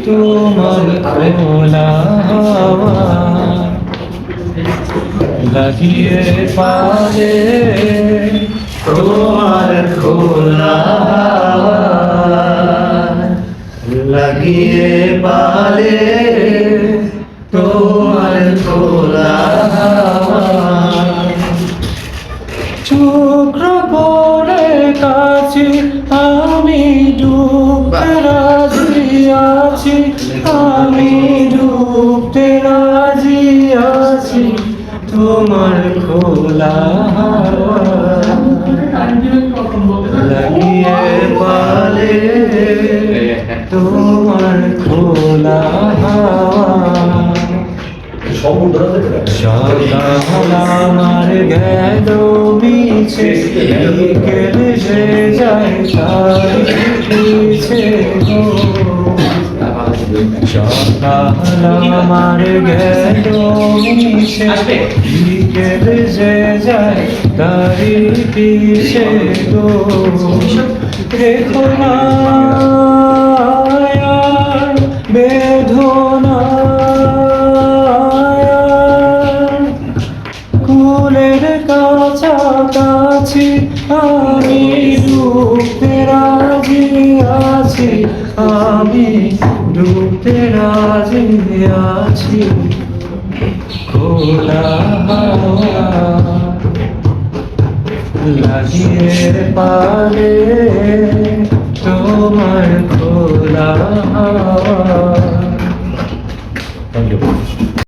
তোমার খোলা হাওয়া লাগিয়ে পারে, তোমার খোলা হাওয়া লাগিয়ে পারে, তোমার খোলা হাওয়া শুক্র পরে কাছে আমি ডুবতে রাজি আছি, আমি ডুবতে রাজি আছি, তোমার খোলা হাওয়া লাগিয়ে পালে, তোমার খোলা হাওয়া সকাল আমার গেল মিছে, বিকেল যে যায় তার পিছে গো, সকাল আমার গেল মিছে, বিকেল যে যায় তারি পিছে গো, রেখো না আর বেদনা কুলের কাছাকাছি, আমি ডুবতে রাজি আছি, আমি ডুবতে রাজি আছি, খোলা হাওয়া লাগিয়ে পারে,